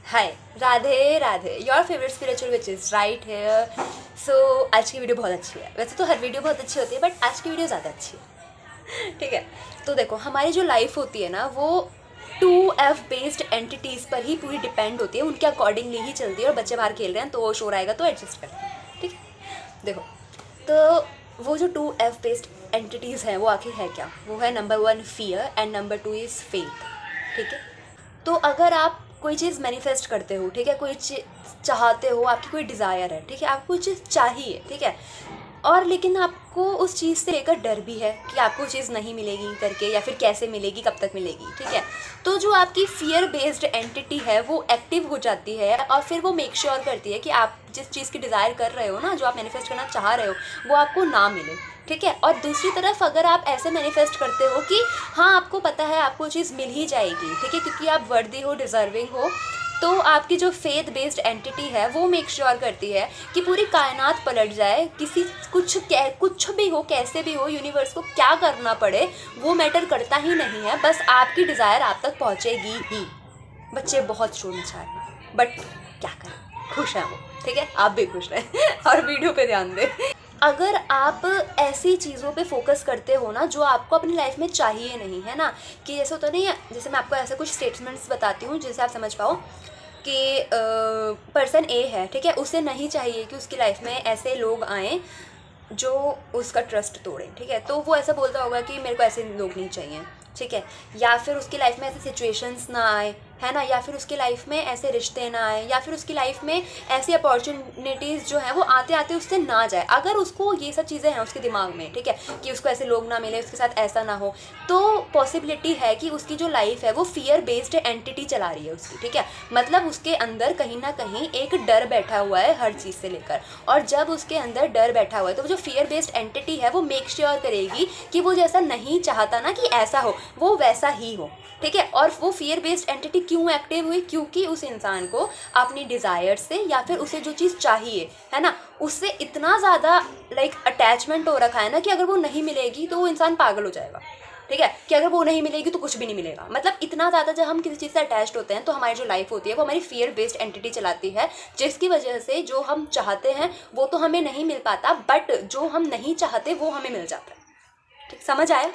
Hi, Radhe Radhe. Your favourite spiritual witch is right here. So आज की video बहुत अच्छी है। वैसे तो हर वीडियो बहुत अच्छी होती है बट आज की वीडियो ज़्यादा अच्छी है। ठीक है, तो देखो हमारी जो लाइफ होती है ना वो 2F बेस्ड एंटिटीज़ पर ही पूरी डिपेंड होती है, उनके अकॉर्डिंगली ही चलती है। और बच्चे बाहर खेल रहे हैं तो शोर आएगा तो एडजस्ट करते हैं। ठीक है, देखो तो वो जो 2F बेस्ड एंटिटीज़ हैं वो आखिर है क्या? वो है number 1 fear and number 2 is faith. ठीक है, तो अगर आप कोई चीज़ मैनिफेस्ट करते हो, ठीक है, कोई चीज़ चाहते हो, आपकी कोई डिज़ायर है, ठीक है, आपको कोई चीज़ चाहिए, ठीक है, और लेकिन आपको उस चीज़ से लेकर डर भी है कि आपको चीज़ नहीं मिलेगी करके, या फिर कैसे मिलेगी, कब तक मिलेगी। ठीक है, तो जो आपकी फियर बेस्ड एंटिटी है वो एक्टिव हो जाती है और फिर वो मेक श्योर करती है कि आप जिस चीज़ की डिज़ायर कर रहे हो ना, जो आप मैनिफेस्ट करना चाह रहे हो, वो आपको ना मिले। ठीक है, और दूसरी तरफ अगर आप ऐसे मैनिफेस्ट करते हो कि हाँ आपको पता है आपको चीज़ मिल ही जाएगी, ठीक है, क्योंकि आप वर्दी हो, डिज़र्विंग हो, तो आपकी जो फेथ बेस्ड एंटिटी है वो मेक श्योर करती है कि पूरी कायनात पलट जाए, कुछ भी हो, कैसे भी हो, यूनिवर्स को क्या करना पड़े वो मैटर करता ही नहीं है, बस आपकी डिज़ायर आप तक पहुँचेगी ही। बच्चे बहुत शोर मचा रहे हैं बट क्या करें, खुश हैं वो। ठीक है, आप भी खुश रहें और वीडियो पे ध्यान दें। अगर आप ऐसी चीज़ों पे फोकस करते हो ना जो आपको अपनी लाइफ में चाहिए नहीं है ना, कि जैसे होता नहीं है, जैसे मैं आपको ऐसे कुछ स्टेटमेंट्स बताती हूँ जिससे आप समझ पाओ कि पर्सन ए है, ठीक है, उसे नहीं चाहिए कि उसकी लाइफ में ऐसे लोग आएँ जो उसका ट्रस्ट तोड़ें। ठीक है, तो वो ऐसा बोलता होगा कि मेरे को ऐसे लोग नहीं चाहिए। ठीक है, या फिर उसकी लाइफ में ऐसे सिचुएशंस ना आए, है ना, या फिर उसकी लाइफ में ऐसे रिश्ते ना आए, या फिर उसकी लाइफ में ऐसी अपॉर्चुनिटीज़ जो हैं वो आते आते उससे ना जाए। अगर उसको ये सब चीज़ें हैं उसके दिमाग में, ठीक है, कि उसको ऐसे लोग ना मिले, उसके साथ ऐसा ना हो, तो पॉसिबिलिटी है कि उसकी जो लाइफ है वो फियर बेस्ड एंटिटी चला रही है उसकी। ठीक है, मतलब उसके अंदर कहीं ना कहीं एक डर बैठा हुआ है हर चीज़ से लेकर, और जब उसके अंदर डर बैठा हुआ है तो वो जो फियर बेस्ड एंटिटी है वो मेक श्योर करेगी कि वो जैसा नहीं चाहता ना कि ऐसा हो, वो वैसा ही हो। ठीक है, और वो फियर बेस्ड एंटिटी क्यों एक्टिव हुई? क्योंकि उस इंसान को अपनी डिज़ायर से या फिर उसे जो चीज़ चाहिए, है ना, उससे इतना ज़्यादा अटैचमेंट हो रखा है ना कि अगर वो नहीं मिलेगी तो वो इंसान पागल हो जाएगा। ठीक है, कि अगर वो नहीं मिलेगी तो कुछ भी नहीं मिलेगा। मतलब इतना ज़्यादा जब हम किसी चीज़ से अटैच्ड होते हैं तो हमारी जो लाइफ होती है वो हमारी फियर बेस्ड एंटिटी चलाती है, जिसकी वजह से जो हम चाहते हैं वो तो हमें नहीं मिल पाता, बट जो हम नहीं चाहते वो हमें मिल जाता है। ठीक, समझ आया?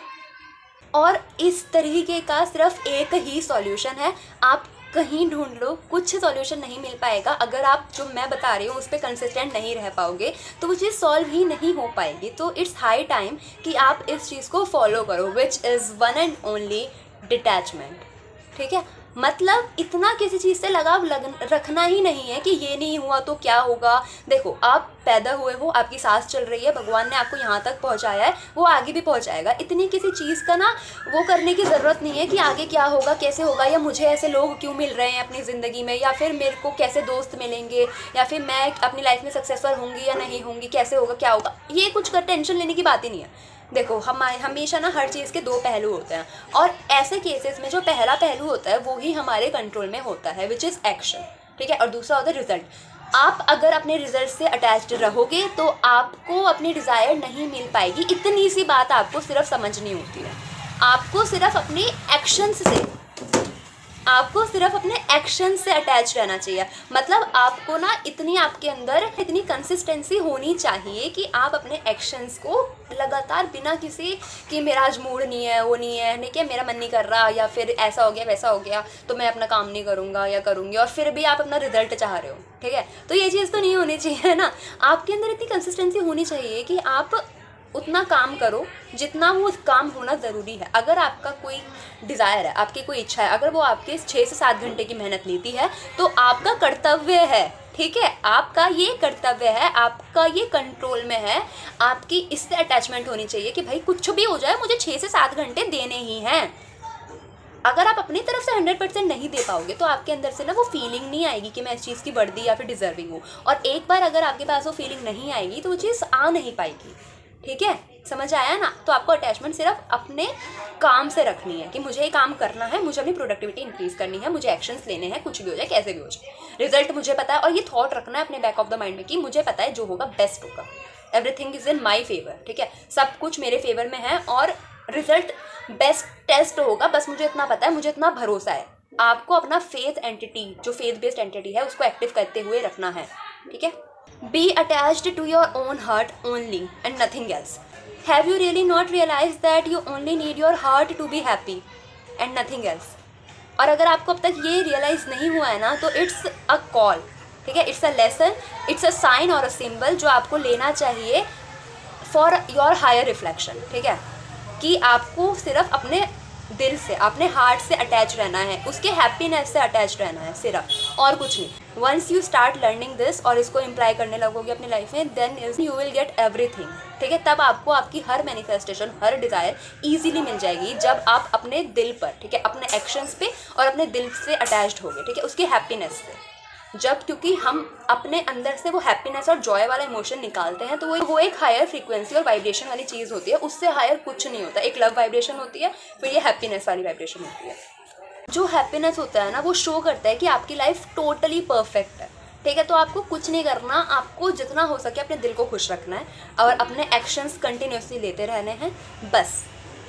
और इस तरीके का सिर्फ एक ही सॉल्यूशन है। आप कहीं ढूंढ लो, कुछ सॉल्यूशन नहीं मिल पाएगा। अगर आप जो मैं बता रही हूँ उस पर कंसिस्टेंट नहीं रह पाओगे तो वो चीज़ सॉल्व ही नहीं हो पाएगी। तो इट्स हाई टाइम कि आप इस चीज़ को फॉलो करो, which is one and only detachment. ठीक है, मतलब इतना किसी चीज़ से लगाव रखना ही नहीं है कि ये नहीं हुआ तो क्या होगा। देखो, आप पैदा हुए हो, आपकी सांस चल रही है, भगवान ने आपको यहाँ तक पहुँचाया है, वो आगे भी पहुँचाएगा। इतनी किसी चीज़ का ना वो करने की ज़रूरत नहीं है कि आगे क्या होगा, कैसे होगा, या मुझे ऐसे लोग क्यों मिल रहे हैं अपनी ज़िंदगी में, या फिर मेरे को कैसे दोस्त मिलेंगे, या फिर मैं अपनी लाइफ में सक्सेसफुल होंगी या नहीं होंगी, कैसे होगा, क्या होगा, ये कुछ कर टेंशन लेने की बात ही नहीं है। देखो, हमेशा ना हर चीज़ के दो पहलू होते हैं, और ऐसे केसेस में जो पहला पहलू होता है वो ही हमारे कंट्रोल में होता है, विच इज़ एक्शन। ठीक है, और दूसरा होता है रिजल्ट। आप अगर अपने रिजल्ट से अटैच्ड रहोगे तो आपको अपनी डिज़ायर नहीं मिल पाएगी। इतनी सी बात आपको सिर्फ समझनी होती है। आपको सिर्फ अपने एक्शंस से आपको सिर्फ अपने एक्शन से अटैच रहना चाहिए। मतलब आपको ना इतनी आपके अंदर इतनी कंसिस्टेंसी होनी चाहिए कि आप अपने एक्शंस को लगातार बिना किसी कि मेरा आज मूड नहीं है, वो नहीं है, नहीं, क्या मेरा मन नहीं कर रहा, या फिर ऐसा हो गया वैसा हो गया तो मैं अपना काम नहीं करूँगा या करूँगी, और फिर भी आप अपना रिजल्ट चाह रहे हो। ठीक है, तो ये चीज़ तो नहीं होनी चाहिए ना। आपके अंदर इतनी कंसिस्टेंसी होनी चाहिए कि आप उतना काम करो जितना वो काम होना ज़रूरी है। अगर आपका कोई डिज़ायर है, आपकी कोई इच्छा है, अगर वो आपके 6 से 7 घंटे की मेहनत लेती है तो आपका कर्तव्य है, ठीक है, आपका ये कर्तव्य है, आपका ये कंट्रोल में है, आपकी इससे अटैचमेंट होनी चाहिए कि भाई कुछ भी हो जाए मुझे 6 से 7 घंटे देने ही हैं। अगर आप अपनी तरफ से 100% नहीं दे पाओगे तो आपके अंदर से ना वो फीलिंग नहीं आएगी कि मैं इस चीज़ की वर्दी या फिर डिजर्विंग हूँ। और एक बार अगर आपके पास वो फीलिंग नहीं आएगी तो वो चीज़ आ नहीं पाएगी। ठीक है, समझ आया ना? तो आपको अटैचमेंट सिर्फ अपने काम से रखनी है कि मुझे ये काम करना है, मुझे अपनी प्रोडक्टिविटी इंक्रीज करनी है, मुझे एक्शंस लेने हैं, कुछ भी हो जाए, कैसे भी हो जाए, रिजल्ट मुझे पता है। और ये थॉट रखना है अपने बैक ऑफ द माइंड में कि मुझे पता है जो होगा बेस्ट होगा, everything is in my favour. ठीक है, सब कुछ मेरे फेवर में है और रिजल्ट बेस्ट टेस्ट होगा, बस मुझे इतना पता है, मुझे इतना भरोसा है। आपको अपना फेथ एंटिटी, जो फेथ बेस्ड एंटिटी है, उसको एक्टिव करते हुए रखना है, ठीक है। Be attached to your own heart only and nothing else. Have you really not realize that you only need your heart to be happy and nothing else. और अगर आपको अब तक ये रियलाइज़ नहीं हुआ है ना, तो इट्स अ कॉल, ठीक है, it's a lesson, it's a sign और अ सिंबल जो आपको लेना चाहिए फॉर योर हायर रिफ्लेक्शन, ठीक है, कि आपको सिर्फ अपने दिल से, अपने हार्ट से अटैच रहना है, उसके हैप्पीनेस से अटैच रहना है सिर्फ, और कुछ नहीं। Once you start learning this और इसको इम्प्लाई करने लगोगे अपनी लाइफ में, then you will get everything, ठीक है। तब आपको आपकी हर मैनिफेस्टेशन, हर डिज़ायर ईजिली मिल जाएगी जब आप अपने दिल पर, ठीक है, अपने एक्शंस पे और अपने दिल से अटैच्ड होगे, ठीक है, उसकी हैप्पीनेस से। जब, क्योंकि हम अपने अंदर से वो हैप्पीनेस और जॉय वाला इमोशन निकालते हैं, तो वो एक हायर फ्रीक्वेंसी और वाइब्रेशन वाली चीज़ होती है, उससे हायर कुछ नहीं होता। एक लव वाइब्रेशन होती है, फिर ये हैप्पीनेस वाली वाइब्रेशन होती है। जो हैप्पीनेस होता है ना, वो शो करता है कि आपकी लाइफ टोटली परफेक्ट है, ठीक है। तो आपको कुछ नहीं करना, आपको जितना हो सके अपने दिल को खुश रखना है और अपने एक्शंस कंटिन्यूसली लेते रहने हैं, बस,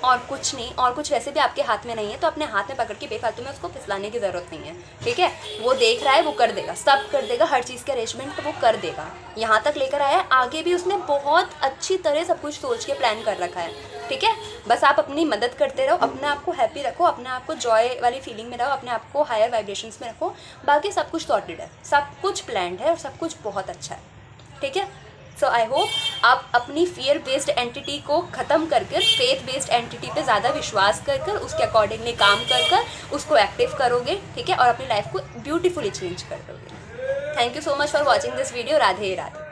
और कुछ नहीं। और कुछ वैसे भी आपके हाथ में नहीं है, तो अपने हाथ में पकड़ के बेफालतू में उसको फिसलाने की ज़रूरत नहीं है, ठीक है। वो देख रहा है, वो कर देगा, सब कर देगा, हर चीज़ के अरेंजमेंट वो कर देगा। यहाँ तक लेकर आया है, आगे भी उसने बहुत अच्छी तरह सब कुछ सोच के प्लान कर रखा है, ठीक है। बस आप अपनी मदद करते रहो, अपने आप को हैप्पी रखो, अपने आप को जॉय वाली फीलिंग में रहो, अपने आप को हायर वाइब्रेशंस में रखो। बाकी सब कुछ सॉर्टेड है, सब कुछ प्लान्ड है और सब कुछ बहुत अच्छा है, ठीक है। सो आई होप आप अपनी फियर बेस्ड एंटिटी को ख़त्म कर फेथ बेस्ड एंटिटी पे ज़्यादा विश्वास कर उसके अकॉर्डिंगली काम कर उसको एक्टिव करोगे, ठीक है, और अपनी लाइफ को ब्यूटीफुली चेंज कर दोगे। Thank you so much for watching this video. Radhe Radhe.